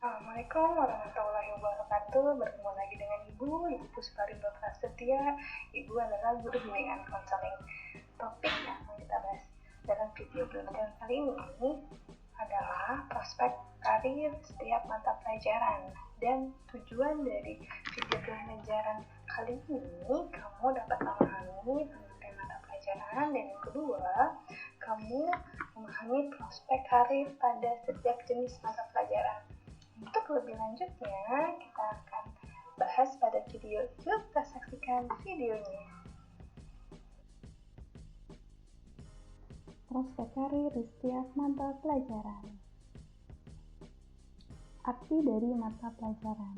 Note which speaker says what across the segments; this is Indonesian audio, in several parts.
Speaker 1: Assalamualaikum warahmatullahi wabarakatuh. Bertemu lagi dengan Ibu Pusparindo Prasetya. Ibu adalah guru bimbingan konseling. Topik yang akan kita bahas dalam video pembelajaran kali ini adalah prospek karir setiap mata pelajaran. Dan tujuan dari video pembelajaran kali ini, kamu dapat memahami pemateri mata pelajaran, dan yang kedua, kamu memahami prospek karir pada setiap jenis mata pelajaran. Untuk lebih lanjutnya, kita akan bahas pada video. Yuk kita saksikan videonya.
Speaker 2: Prospek karir di setiap mata pelajaran. Arti dari mata pelajaran.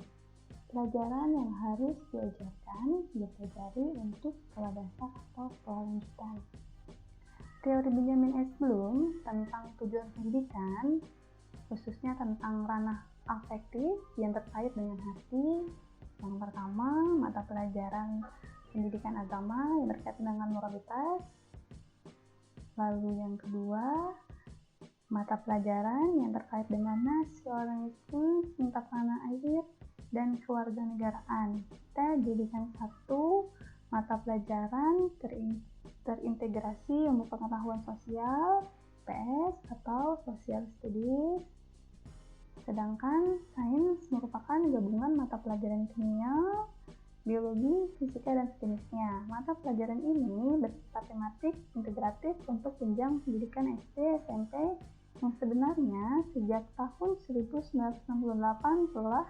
Speaker 2: Pelajaran yang harus diajarkan, dipelajari untuk sekolah dasar atau sekolah lanjutan. Teori Benjamin S. Bloom tentang tujuan pendidikan, khususnya tentang ranah afektif yang terkait dengan hati. Yang pertama, mata pelajaran pendidikan agama yang berkaitan dengan moralitas. Lalu yang kedua, mata pelajaran yang terkait dengan nasionalisme, cinta tanah air, dan kewarganegaraan. Kita jadikan satu mata pelajaran terintegrasi ilmu pengetahuan sosial, PS atau Social Studies. Sedangkan sains merupakan gabungan mata pelajaran kimia, biologi, fisika, dan sejenisnya. Mata pelajaran ini bersifat tematik integratif untuk jenjang pendidikan SD, SMP, yang sebenarnya sejak tahun 1968 telah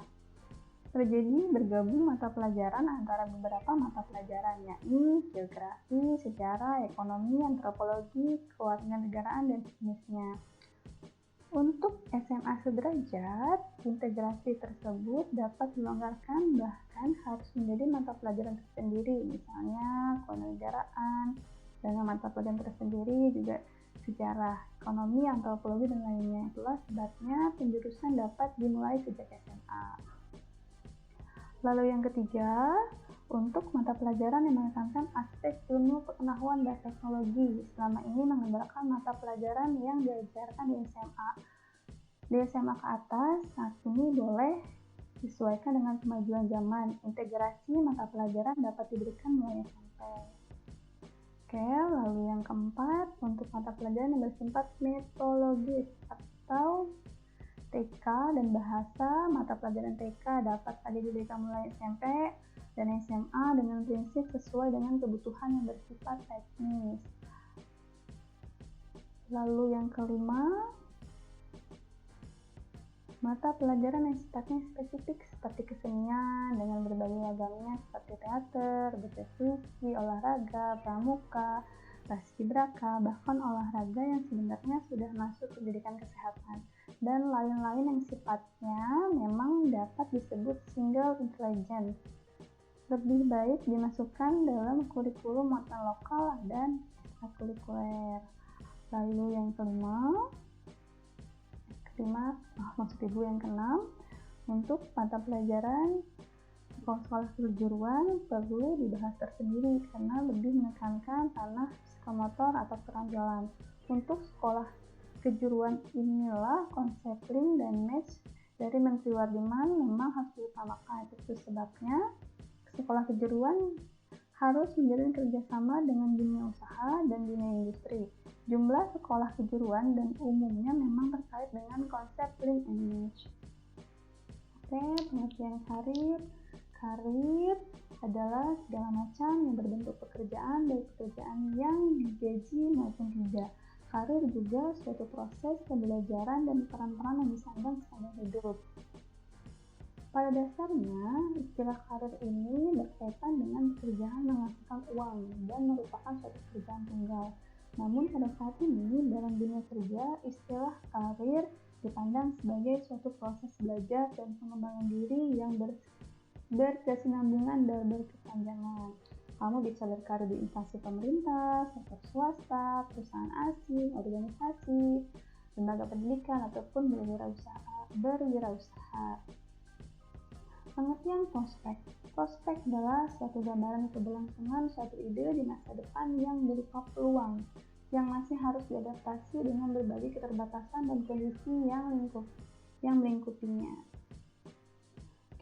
Speaker 2: terjadi bergabung mata pelajaran antara beberapa mata pelajaran, yakni geografi, sejarah, ekonomi, antropologi, kewarganegaraan, dan sejenisnya. Untuk SMA sederajat, integrasi tersebut dapat dilonggarkan, bahkan harus menjadi mata pelajaran tersendiri, misalnya kewarganegaraan, dengan mata pelajaran tersendiri juga sejarah, ekonomi, antropologi, dan lainnya. Itulah sebabnya penjurusan dapat dimulai sejak SMA. Lalu yang ketiga, untuk mata pelajaran yang menekankan aspek ilmu pengetahuan dan teknologi, selama ini mengandalkan mata pelajaran yang diajarkan di SMA. Di SMA ke atas, saat ini boleh disesuaikan dengan kemajuan zaman. Integrasi mata pelajaran dapat diberikan mulai SMP. Oke, lalu yang keempat, untuk mata pelajaran yang bersifat metodologis atau TK dan bahasa, mata pelajaran TK dapat saja diberikan mulai SMP dan SMA dengan prinsip sesuai dengan kebutuhan yang bersifat teknis. Lalu yang kelima, mata pelajaran yang sifatnya spesifik seperti kesenian dengan berbagai ragamnya seperti teater, baca puisi, olahraga, pramuka, paskibraka, bahkan olahraga yang sebenarnya sudah masuk pendidikan kesehatan, dan lain-lain yang sifatnya memang dapat disebut single intelligence. Lebih baik dimasukkan dalam kurikulum muatan lokal dan ekstrakurikuler. Lalu yang keenam, untuk mata pelajaran sekolah kejuruan perlu dibahas tersendiri karena lebih menekankan tanah psikomotor atau keterampilan. Untuk sekolah kejuruan inilah konsepling dan match dari Menteri Wardiman memang harus diutamakan. Itu sebabnya sekolah kejuruan harus menjalin kerjasama dengan dunia usaha dan dunia industri. Jumlah sekolah kejuruan dan umumnya memang terkait dengan konsep link and match. Oke, pengertian karir. Karir adalah segala macam yang berbentuk pekerjaan, baik pekerjaan yang digaji maupun tidak. Karir juga suatu proses pembelajaran dan peran-peran yang disandang sepanjang hidup. Pada dasarnya, istilah karir ini berkaitan dengan pekerjaan menghasilkan uang dan merupakan suatu pekerjaan tunggal. Namun pada saat ini, dalam dunia kerja, istilah karir dipandang sebagai suatu proses belajar dan pengembangan diri yang berkesinambungan dan berkepanjangan. Kamu bisa berkarir di instansi pemerintah, sektor swasta, perusahaan asing, organisasi, lembaga pendidikan, ataupun berwirausaha. Pengertian prospek. Prospek adalah suatu gambaran keberlangsungan suatu ide di masa depan yang berupa peluang, yang masih harus diadaptasi dengan berbagai keterbatasan dan kondisi yang melingkupinya.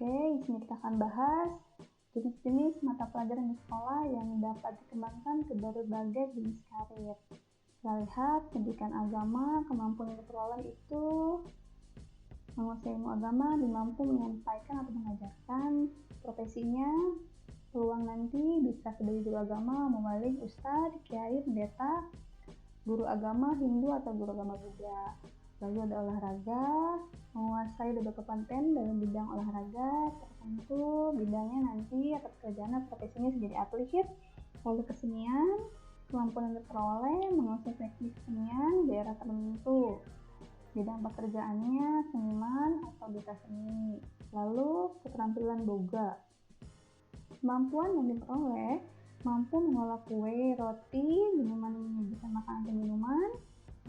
Speaker 2: Oke, di sini kita akan bahas jenis-jenis mata pelajaran di sekolah yang dapat dikembangkan ke berbagai jenis karir. Kita lihat pendidikan agama, kemampuan yang diperoleh itu menguasai ilmu agama, mampu menyampaikan atau mengajarkan, profesinya, peluang nanti bisa sebagai guru agama, mubalik, ustadz, kiai, pendeta, guru agama Hindu atau guru agama Buddha. Lalu ada olahraga, menguasai beberapa konten dalam bidang olahraga tertentu, bidangnya nanti atau pekerjaan atau profesinya menjadi atlet. Lalu kesenian, kemampuan yang diperoleh, menguasai teknik kesenian daerah tertentu, bidang pekerjaannya seniman atau duta seni. Lalu keterampilan boga, kemampuan yang diperoleh, mampu mengolah kue, roti, minuman menyajikan makanan dan minuman,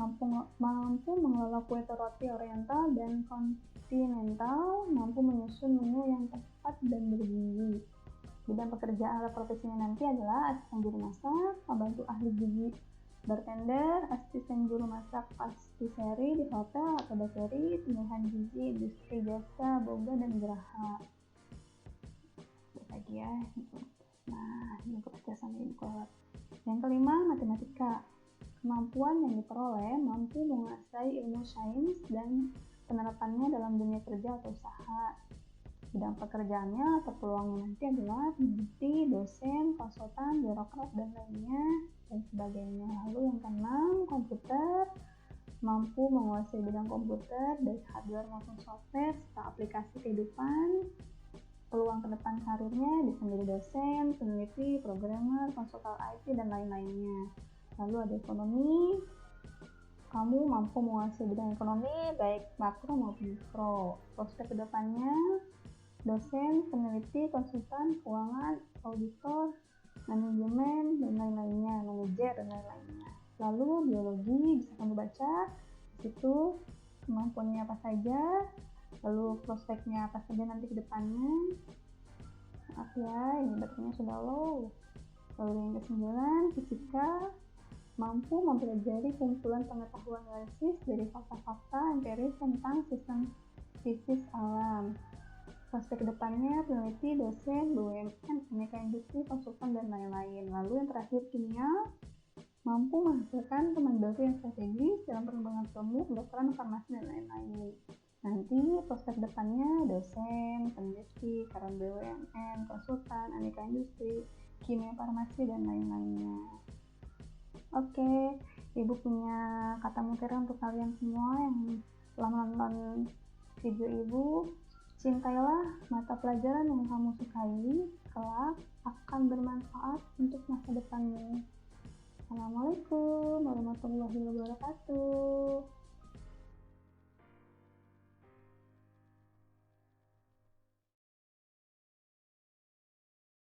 Speaker 2: mampu mengelola kue atau roti oriental dan kontinental, mampu menyusun menu yang tepat dan bergizi. Bidang pekerjaan atau profesinya nanti adalah asisten juru masak, pembantu ahli gizi, bartender, asisten juru masak pastisserie di hotel atau bakery, pemilihan gizi, industri jasa, boga, dan geraha. Lagi ya. Nah, ini kecerdasan intelektual. Yang kelima, matematika. Kemampuan yang diperoleh mampu menguasai ilmu sains dan penerapannya dalam dunia kerja atau usaha. Bidang pekerjaannya atau peluangnya nanti adalah peneliti, dosen, konsultan, birokrat, dan lainnya, dan sebagainya. Lalu yang keenam, komputer. Mampu menguasai bidang komputer, baik hardware maupun software, serta aplikasi kehidupan. Peluang ke depan karirnya bisa menjadi dosen, peneliti, programmer, konsultan IT, dan lain-lainnya. Lalu ada ekonomi, kamu mampu menguasai bidang ekonomi baik makro maupun mikro. Prospek kedepannya, dosen, peneliti, konsultan, keuangan, auditor, manajemen, dan lain-lainnya, manajer, dan lain-lainnya. Lalu biologi, bisa kamu baca, di situ kemampuannya apa saja, lalu prospeknya apa saja nanti ke depannya. Maaf ya, ini baterainya sudah low. Lalu yang ke-9, fisika, mampu mempelajari kumpulan pengetahuan analisis dari fakta-fakta empiris tentang sistem fisis alam. Prospek kedepannya peneliti, dosen, BUMN, aneka industri, konsultan, dan lain-lain. Lalu yang terakhir kimia, mampu menghasilkan teman baru yang strategis dalam pengembangan ilmu, kedokteran, farmasi, dan lain-lain. Nanti prospek depannya dosen, peneliti, karyawan BUMN, konsultan, aneka industri, kimia, farmasi, dan lain-lainnya. Oke, Ibu punya kata mutiara untuk kalian semua yang telah menonton video Ibu. Cintailah mata pelajaran yang kamu sukai, kelak akan bermanfaat untuk masa depanmu. Assalamualaikum warahmatullahi wabarakatuh.